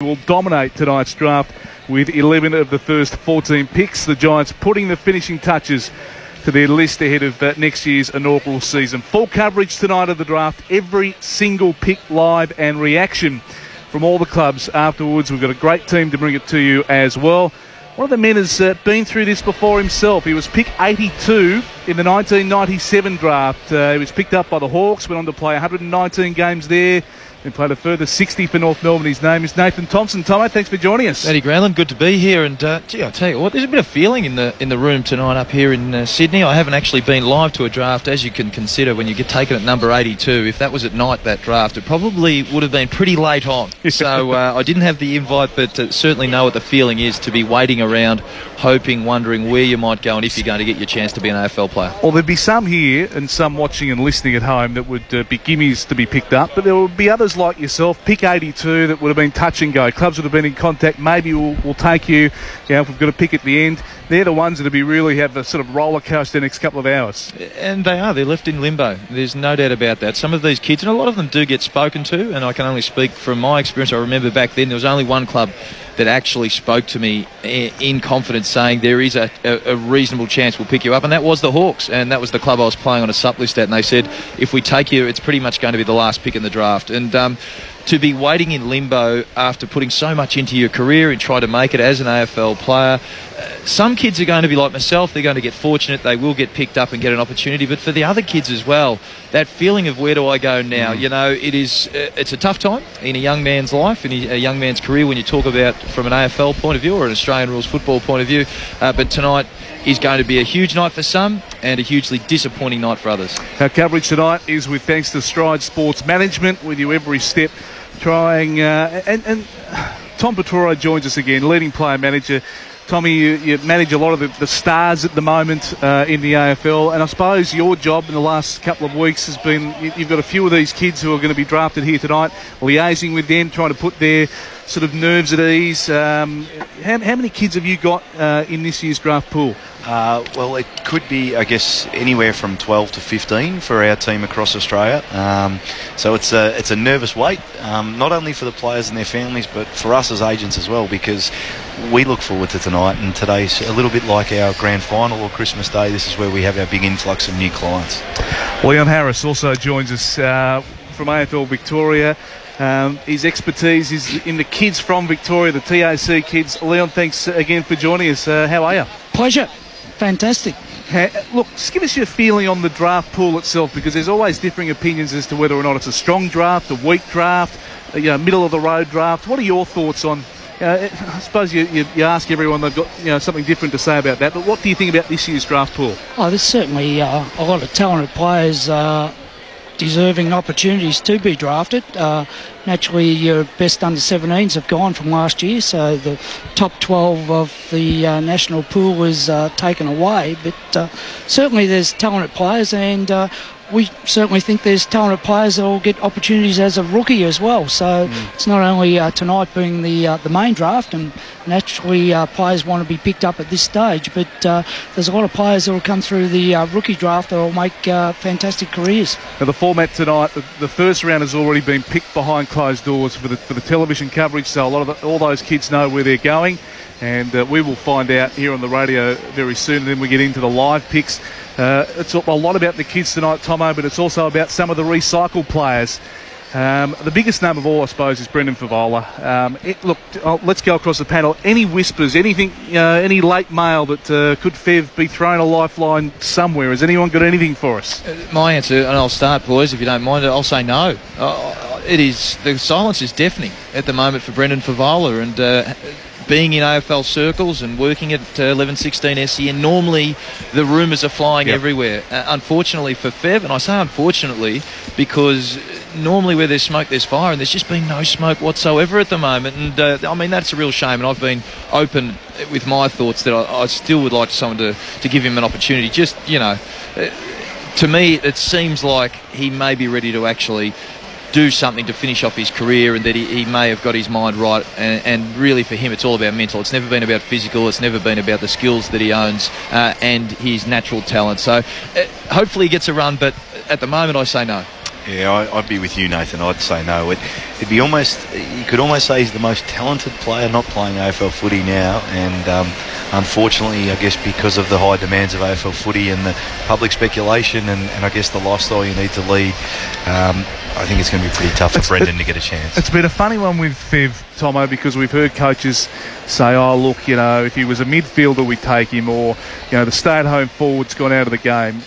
will dominate tonight's draft with 11 of the first 14 picks. The Giants putting the finishing touches to their list ahead of next year's inaugural season. Full coverage tonight of the draft, every single pick live and reaction from all the clubs afterwards. We've got a great team to bring it to you as well. One of the men has been through this before himself. He was pick 82 in the 1997 draft. He was picked up by the Hawks, went on to play 119 games there, and played a further 60 for North Melbourne. His name is Nathan Thompson. Tomo, thanks for joining us. Eddie Granlund, good to be here. And gee, I'll tell you what, there's a bit of feeling in the room tonight up here in Sydney. I haven't actually been live to a draft, as you can consider when you get taken at number 82. If that was at night, that draft, it probably would have been pretty late on. So I didn't have the invite, but certainly know what the feeling is to be waiting around, hoping, wondering where you might go and if you're going to get your chance to be an AFL player. Well, there'd be some here and some watching and listening at home that would be gimmies to be picked up, but there would be others like yourself, pick 82, that would have been touch and go. Clubs would have been in contact. Maybe we'll take you. If we've got a pick at the end, they're the ones that really have a sort of roller coaster the next couple of hours. And they're left in limbo. There's no doubt about that. Some of these kids, and a lot of them do get spoken to, and I can only speak from my experience. I remember back then there was only one club that actually spoke to me in confidence, saying there is a reasonable chance we'll pick you up, and that was the Hawks, and that was the club I was playing on a sup list at, and they said if we take you, it's pretty much going to be the last pick in the draft. And to be waiting in limbo after putting so much into your career and try to make it as an AFL player, some kids are going to be like myself. They're going to get fortunate. They will get picked up and get an opportunity. But for the other kids as well, that feeling of where do I go now? It's a tough time in a young man's life, in a young man's career, when you talk about from an AFL point of view or an Australian rules football point of view. But tonight is going to be a huge night for some and a hugely disappointing night for others. Our coverage tonight is with thanks to Stride Sports Management, with you every step. Trying and Tom Petoro joins us again, leading player manager. Tommy, you manage a lot of the stars at the moment in the AFL, and I suppose your job in the last couple of weeks has been, you've got a few of these kids who are going to be drafted here tonight, liaising with them, trying to put their sort of nerves at ease. How many kids have you got in this year's draft pool? Well, it could be, I guess, anywhere from 12 to 15 for our team across Australia. So it's a nervous wait, not only for the players and their families, but for us as agents as well, because we look forward to tonight, and today's a little bit like our grand final or Christmas Day. This is where we have our big influx of new clients. Leon Harris also joins us from AFL Victoria. His expertise is in the kids from Victoria, the TAC kids. Leon, thanks again for joining us. How are you? Pleasure. Fantastic. Look, just give us your feeling on the draft pool itself, because there's always differing opinions as to whether or not it's a strong draft, a weak draft, middle of the road draft. What are your thoughts on? I suppose you ask everyone, they've got something different to say about that. But what do you think about this year's draft pool? Oh, there's certainly a lot of talented players deserving opportunities to be drafted. Naturally, your best under-17s have gone from last year, so the top 12 of the national pool was taken away. But certainly there's talented players, and we certainly think there's talented players that will get opportunities as a rookie as well. So it's not only tonight being the main draft, and naturally players want to be picked up at this stage, but there's a lot of players that will come through the rookie draft that will make fantastic careers. Now, the format tonight, the first round has already been picked behind closed doors for the television coverage, so all those kids know where they're going, and we will find out here on the radio very soon, and then we get into the live picks. It's a lot about the kids tonight, Tomo, but it's also about some of the recycled players. The biggest name of all, I suppose, is Brendan Favola. Let's go across the panel. Any whispers, anything, any late mail that could Fev be thrown a lifeline somewhere? Has anyone got anything for us? My answer, and I'll start, boys, if you don't mind, I'll say no. The silence is deafening at the moment for Brendan Favola, and being in AFL circles and working at 11-16 SEN, normally the rumours are flying everywhere. Unfortunately for Fev, and I say unfortunately because normally where there's smoke there's fire, and there's just been no smoke whatsoever at the moment, and I mean that's a real shame, and I've been open with my thoughts that I still would like someone to give him an opportunity. Just, to me it seems like he may be ready to actually do something to finish off his career, and that he may have got his mind right, and really for him it's all about mental. It's never been about physical, it's never been about the skills that he owns and his natural talent. So hopefully he gets a run, but at the moment I say no. Yeah, I'd be with you, Nathan. I'd say no. it'd be almost, you could almost say he's the most talented player not playing AFL footy now, and unfortunately, I guess because of the high demands of AFL footy and the public speculation and I guess the lifestyle you need to lead, I think it's going to be pretty tough for Brendan to get a chance. It's been a funny one with Fev, Tomo, because we've heard coaches say, oh, look, if he was a midfielder, we'd take him, or, the stay-at-home forward's gone out of the game.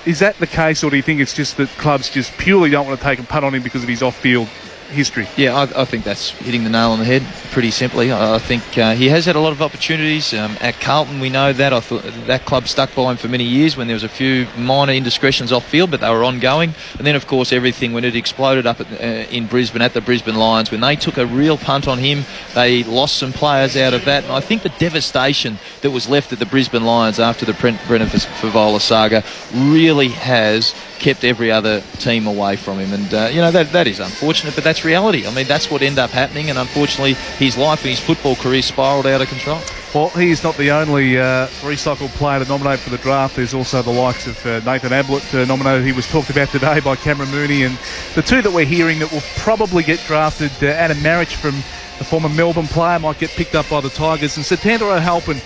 Is that the case, or do you think it's just that clubs just purely don't want to take a punt on him because of his off-field history? Yeah, I think that's hitting the nail on the head pretty simply. I think he has had a lot of opportunities. At Carlton, we know that. I thought that club stuck by him for many years when there was a few minor indiscretions off field, but they were ongoing. And then, of course, everything when it exploded up in Brisbane at the Brisbane Lions, when they took a real punt on him, they lost some players out of that. And I think the devastation that was left at the Brisbane Lions after the Brendan Favola saga really has kept every other team away from him, and that is unfortunate, but that's reality. I mean, that's what ended up happening, and unfortunately his life and his football career spiralled out of control. Well, he is not the only recycled player to nominate for the draft. There's also the likes of Nathan Ablett nominated. He was talked about today by Cameron Mooney, and the two that we're hearing that will probably get drafted, Adam Marriage from the former Melbourne player, might get picked up by the Tigers, and Satantaro Halpin.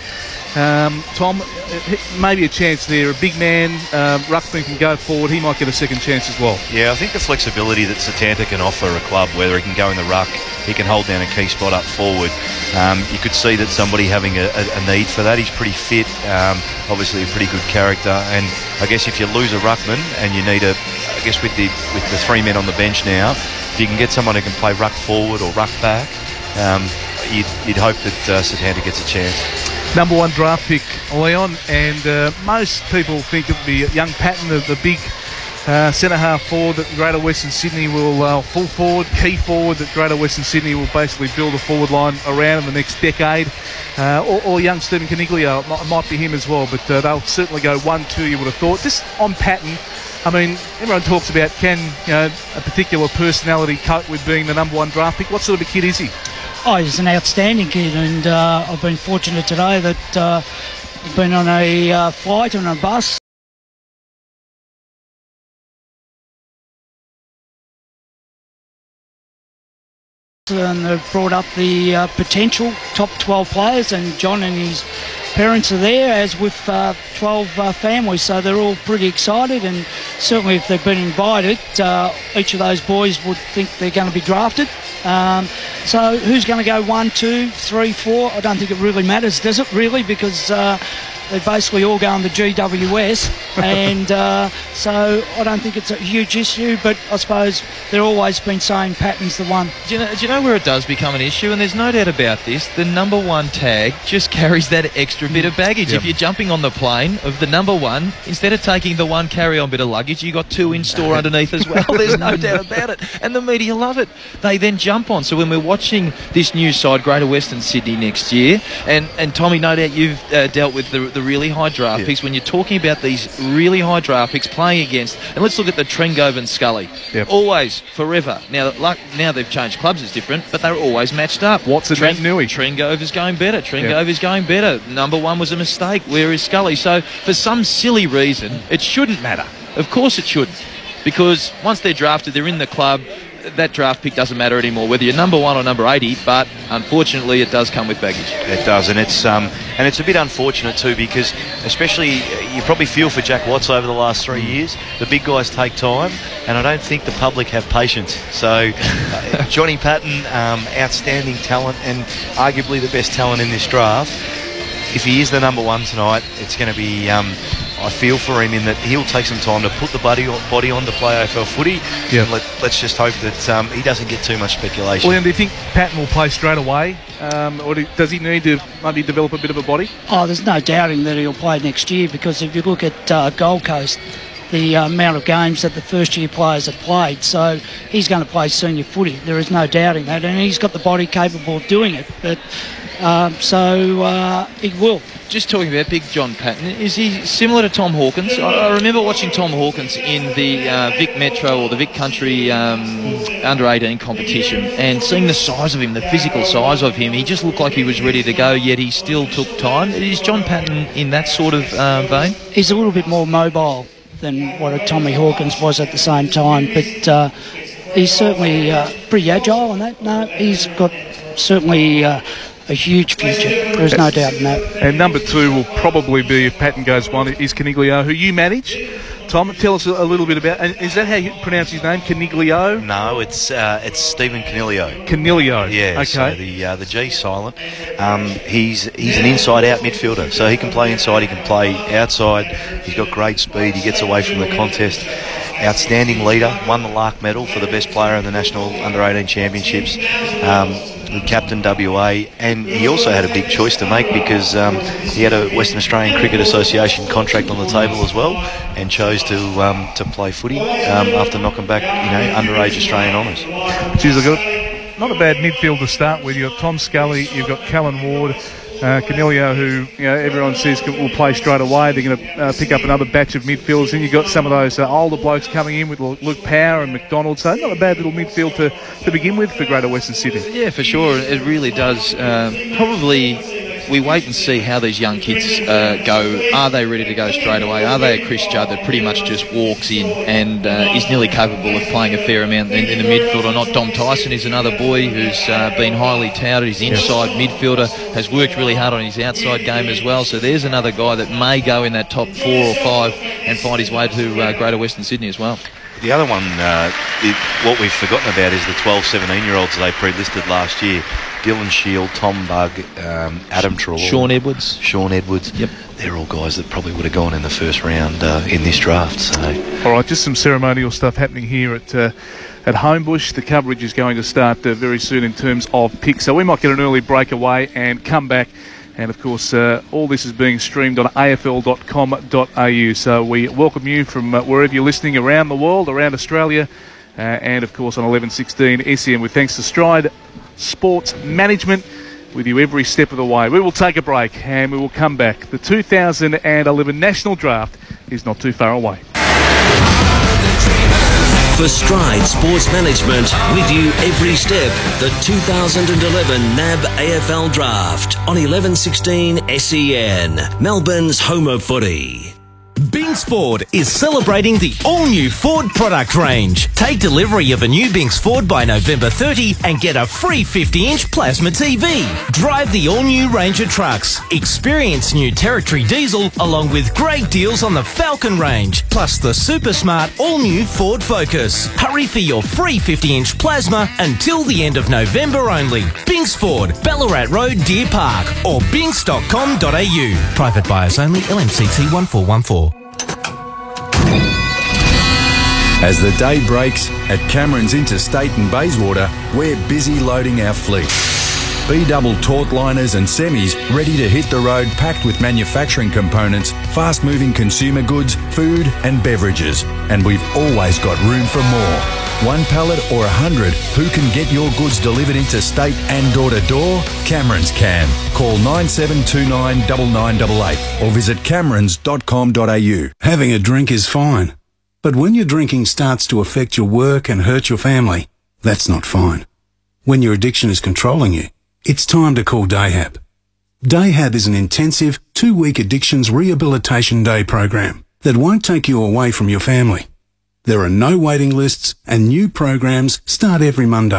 Tom, maybe a chance there. A big man, Ruckman can go forward. He might get a second chance as well. Yeah, I think the flexibility that Satanta can offer a club, whether he can go in the ruck, he can hold down a key spot up forward. You could see that somebody having a need for that. He's pretty fit, obviously a pretty good character. And I guess if you lose a ruckman and you need with the three men on the bench now, if you can get someone who can play ruck forward or ruck back, you'd hope that Satanta gets a chance. Number one draft pick, Leon, and most people think it'll be young Patton, the big centre-half forward that Greater Western Sydney will full forward, key forward that Greater Western Sydney will basically build a forward line around in the next decade. Or young Stephen Caniglio, might be him as well, but they'll certainly go 1-2, you would have thought. Just on Patton, I mean, everyone talks about can a particular personality cope with being the number one draft pick. What sort of a kid is he? Oh, he's an outstanding kid, and I've been fortunate today that I've been on a flight on a bus. And they've brought up the potential top 12 players, and John and his parents are there, as with 12 families, so they're all pretty excited, and certainly if they've been invited, each of those boys would think they're going to be drafted. So who's going to go 1, 2, 3, 4? I don't think it really matters, does it really? Because they basically all go on the GWS, and so I don't think it's a huge issue, but I suppose they've always been saying Patton's the one. Do you know where it does become an issue? And there's no doubt about this. The number one tag just carries that extra bit of baggage. Yep. If you're jumping on the plane of the number one, instead of taking the one carry-on bit of luggage, you got two in store underneath as well. There's no doubt about it. And the media love it. They then jump on. So when we're watching this new side, Greater Western Sydney next year, and Tommy, no doubt you've dealt with the really high draft picks. When you're talking about these really high draft picks playing against, and let's look at the Trengove and Scully. Yep. Always, forever. Now they've changed clubs, it's different, but they're always matched up. What's it meant, Nui? Trengove is going better. Trengove is going better. Number one was a mistake. Where is Scully? So for some silly reason, it shouldn't matter. Of course it shouldn't, because once they're drafted, they're in the club. That draft pick doesn't matter anymore, whether you're number one or number 80, but unfortunately it does come with baggage. It does, and it's a bit unfortunate too, because especially you probably feel for Jack Watts over the last 3 years. The big guys take time, and I don't think the public have patience. So Johnny Patton, outstanding talent and arguably the best talent in this draft. If he is the number one tonight, it's going to be... I feel for him in that he'll take some time to put the body on to play AFL footy. Yeah. Let's just hope that he doesn't get too much speculation. Well, do you think Patton will play straight away? Or does he need to maybe develop a bit of a body? Oh, there's no doubting that he'll play next year, because if you look at Gold Coast, the amount of games that the first-year players have played, so he's going to play senior footy. There is no doubting that, and he's got the body capable of doing it. But he will. Just talking about Big John Patton, is he similar to Tom Hawkins? I remember watching Tom Hawkins in the Vic Metro or the Vic Country under-18 competition, and seeing the size of him, the physical size of him, he just looked like he was ready to go, yet he still took time. Is John Patton in that sort of vein? He's a little bit more mobile than what a Tommy Hawkins was at the same time, but he's certainly pretty agile on that. No, he's got certainly a huge future. There's no doubt in that. And number 2 will probably be, if Patton goes 1, is Caniglio, who you manage. Tom, tell us a little bit about. And is that how you pronounce his name, Caniglio? No, it's Stephen Caniglio. Caniglio. Yeah. Okay. So the G silent. He's an inside-out midfielder, so he can play inside, he can play outside. He's got great speed. He gets away from the contest. Outstanding leader. Won the Lark Medal for the best player in the National Under-18 Championships. Captain WA, and he also had a big choice to make because he had a Western Australian Cricket Association contract on the table as well, and chose to play footy after knocking back, underage Australian honours. Geez, I've got not a bad midfield to start with. You've got Tom Scully, you've got Callan Ward, Caniglio, who everyone says will play straight away. They're going to pick up another batch of midfielders. Then you've got some of those older blokes coming in with Luke Power and McDonald. So not a bad little midfield to begin with for Greater Western Sydney. Yeah, for sure. It really does. Probably we wait and see how these young kids go. Are they ready to go straight away? Are they a Chris Judd that pretty much just walks in and is nearly capable of playing a fair amount in the midfield or not? Dom Tyson is another boy who's been highly touted. He's inside midfielder, has worked really hard on his outside game as well. So there's another guy that may go in that top 4 or 5 and find his way to Greater Western Sydney as well. The other one, what we've forgotten about is the 12, 17-year-olds they pre-listed last year. Dylan Shield, Tom Bugg, Adam Trawl, Sean Edwards. Yep. They're all guys that probably would have gone in the first round in this draft. So, all right, just some ceremonial stuff happening here at Homebush. The coverage is going to start very soon in terms of picks. So we might get an early breakaway and come back. And, of course, all this is being streamed on afl.com.au. So we welcome you from wherever you're listening around the world, around Australia, and, of course, on 1116 SEN with thanks to Stride Sports Management with you every step of the way. We will take a break and we will come back. The 2011 National Draft is not too far away. For Stride Sports Management, with you every step, the 2011 NAB AFL Draft on 1116 SEN, Melbourne's home of footy. Binks Ford is celebrating the all-new Ford product range. Take delivery of a new Binks Ford by November 30 and get a free 50-inch plasma TV. Drive the all-new range of trucks. Experience new Territory Diesel along with great deals on the Falcon range, plus the super smart all-new Ford Focus. Hurry for your free 50-inch plasma until the end of November only. Binks Ford, Ballarat Road, Deer Park, or binks.com.au. Private buyers only, LMCT 1414. As the day breaks, at Cameron's Interstate in Bayswater, we're busy loading our fleet. B-double taut liners and semis ready to hit the road, packed with manufacturing components, fast-moving consumer goods, food and beverages. And we've always got room for more. 1 pallet or 100, who can get your goods delivered interstate and door-to-door? Cameron's can. Call 9729 9988 or visit camerons.com.au. Having a drink is fine. But when your drinking starts to affect your work and hurt your family, that's not fine. When your addiction is controlling you, it's time to call Dayhab. Dayhab is an intensive 2-week addictions rehabilitation day program that won't take you away from your family. There are no waiting lists and new programs start every Monday.